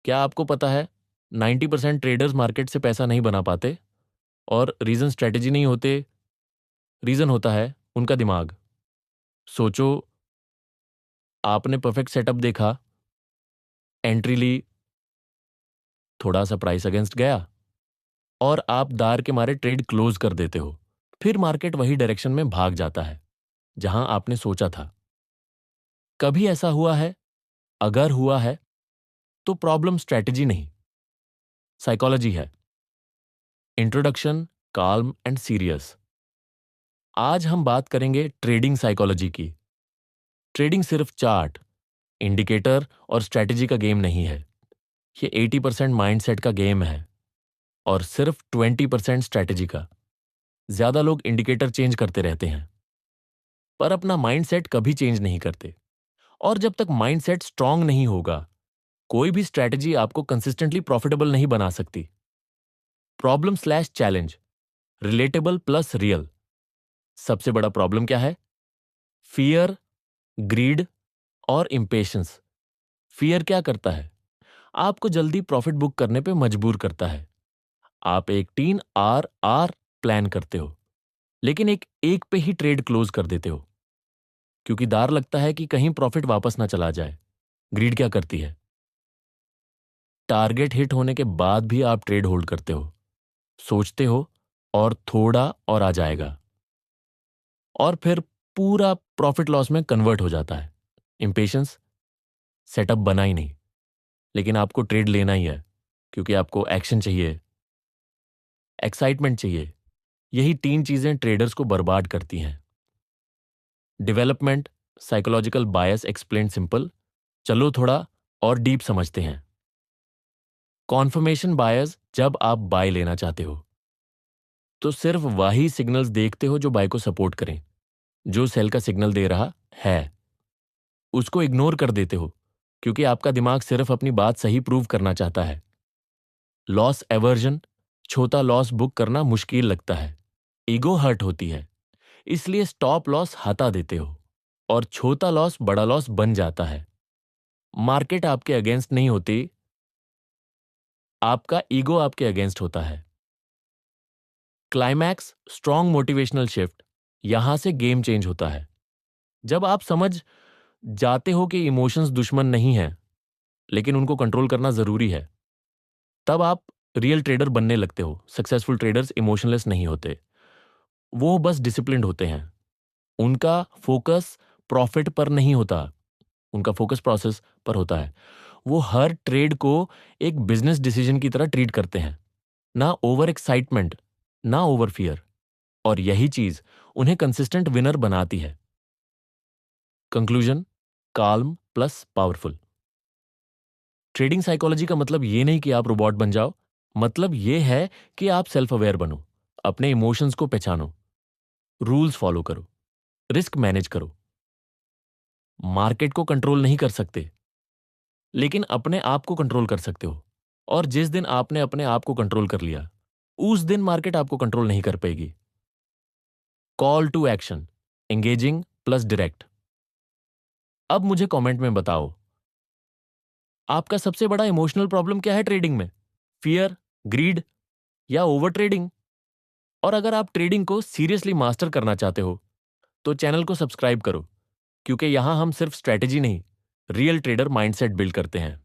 क्या आपको पता है 90% ट्रेडर्स मार्केट से पैसा नहीं बना पाते? और रीजन स्ट्रेटेजी नहीं होते, रीजन होता है उनका दिमाग। सोचो, आपने परफेक्ट सेटअप देखा, एंट्री ली, थोड़ा सा प्राइस अगेंस्ट गया और आप दार के मारे ट्रेड क्लोज कर देते हो। फिर मार्केट वही डायरेक्शन में भाग जाता है जहां आपने सोचा था। कभी ऐसा हुआ है? अगर हुआ है तो प्रॉब्लम स्ट्रेटेजी नहीं, साइकोलॉजी है। Introduction, calm and serious. आज हम बात करेंगे ट्रेडिंग साइकोलॉजी की। ट्रेडिंग सिर्फ चार्ट, इंडिकेटर और स्ट्रेटेजी का गेम नहीं है। ये 80% माइंडसेट का गेम है और सिर्फ 20% स्ट्रेटेजी का। ज्यादा लोग इंडिकेटर चेंज करते रहते हैं पर अपना माइंडसेट कभी चेंज नहीं करते। और जब तक माइंडसेट स्ट्रांग नहीं होगा, कोई भी स्ट्रेटेजी आपको कंसिस्टेंटली प्रॉफिटेबल नहीं बना सकती। Problem slash challenge, relatable plus real. सबसे बड़ा प्रॉब्लम क्या है? फियर, ग्रीड और इम्पेशंस। फियर क्या करता है? आपको जल्दी प्रॉफिट बुक करने पे मजबूर करता है। आप एक 3 RR प्लान करते हो, लेकिन एक पे ही ट्रेड क्लोज कर देते हो क्योंकि डर लगता है कि कहीं प्रॉफिट वापस ना चला जाए। ग्रीड क्या करती है? टारगेट हिट होने के बाद भी आप ट्रेड होल्ड करते हो, सोचते हो और थोड़ा और आ जाएगा, और फिर पूरा प्रॉफिट लॉस में कन्वर्ट हो जाता है। इंपेशंस, सेटअप बना ही नहीं, लेकिन आपको ट्रेड लेना ही है क्योंकि आपको एक्शन चाहिए, एक्साइटमेंट चाहिए। यही 3 चीजें ट्रेडर्स को बर्बाद करती हैं। डेवलपमेंट, साइकोलॉजिकल बायस एक्सप्लेन सिंपल। चलो थोड़ा और डीप समझते हैं। कॉन्फर्मेशन बायस, जब आप बाय लेना चाहते हो तो सिर्फ वही सिग्नल्स देखते हो जो बाय को सपोर्ट करें। जो सेल का सिग्नल दे रहा है उसको इग्नोर कर देते हो क्योंकि आपका दिमाग सिर्फ अपनी बात सही प्रूव करना चाहता है। लॉस एवर्जन, छोटा लॉस बुक करना मुश्किल लगता है, ईगो हर्ट होती है, इसलिए स्टॉप लॉस हटा देते हो और छोटा लॉस बड़ा लॉस बन जाता है। मार्केट आपके अगेंस्ट नहीं होती, आपका ईगो आपके अगेंस्ट होता है। Climax, strong motivational shift. यहां से गेम चेंज होता है जब आप समझ जाते हो कि इमोशंस दुश्मन नहीं हैं, लेकिन उनको कंट्रोल करना जरूरी है। तब आप रियल ट्रेडर बनने लगते हो। सक्सेसफुल ट्रेडर्स इमोशनलेस नहीं होते, वो बस डिसिप्लिन्ड होते हैं। उनका फोकस प्रॉफिट पर नहीं होता, उनका फोकस प्रोसेस पर होता है। वो हर ट्रेड को एक बिजनेस डिसीजन की तरह ट्रीट करते हैं, ना ओवर एक्साइटमेंट, ना ओवर फियर। और यही चीज उन्हें कंसिस्टेंट विनर बनाती है। Conclusion, calm plus powerful. Trading psychology का मतलब ये नहीं कि आप रोबोट बन जाओ, मतलब ये है कि आप सेल्फ अवेयर बनो, अपने इमोशंस को पहचानो, रूल्स फॉलो करो, रिस्क मैनेज करो। मार्केट को कंट्रोल नहीं कर सकते, लेकिन अपने आप को कंट्रोल कर सकते हो। और जिस दिन आपने अपने आप को कंट्रोल कर लिया, उस दिन मार्केट आपको कंट्रोल नहीं कर पाएगी। Call to action, engaging plus direct. अब मुझे कमेंट में बताओ, आपका सबसे बड़ा इमोशनल प्रॉब्लम क्या है ट्रेडिंग में? फियर, ग्रीड या ओवर ट्रेडिंग? और अगर आप ट्रेडिंग को सीरियसली मास्टर करना चाहते हो तो चैनल को सब्सक्राइब करो, क्योंकि यहां हम सिर्फ स्ट्रेटेजी नहीं, रियल ट्रेडर माइंडसेट बिल्ड करते हैं।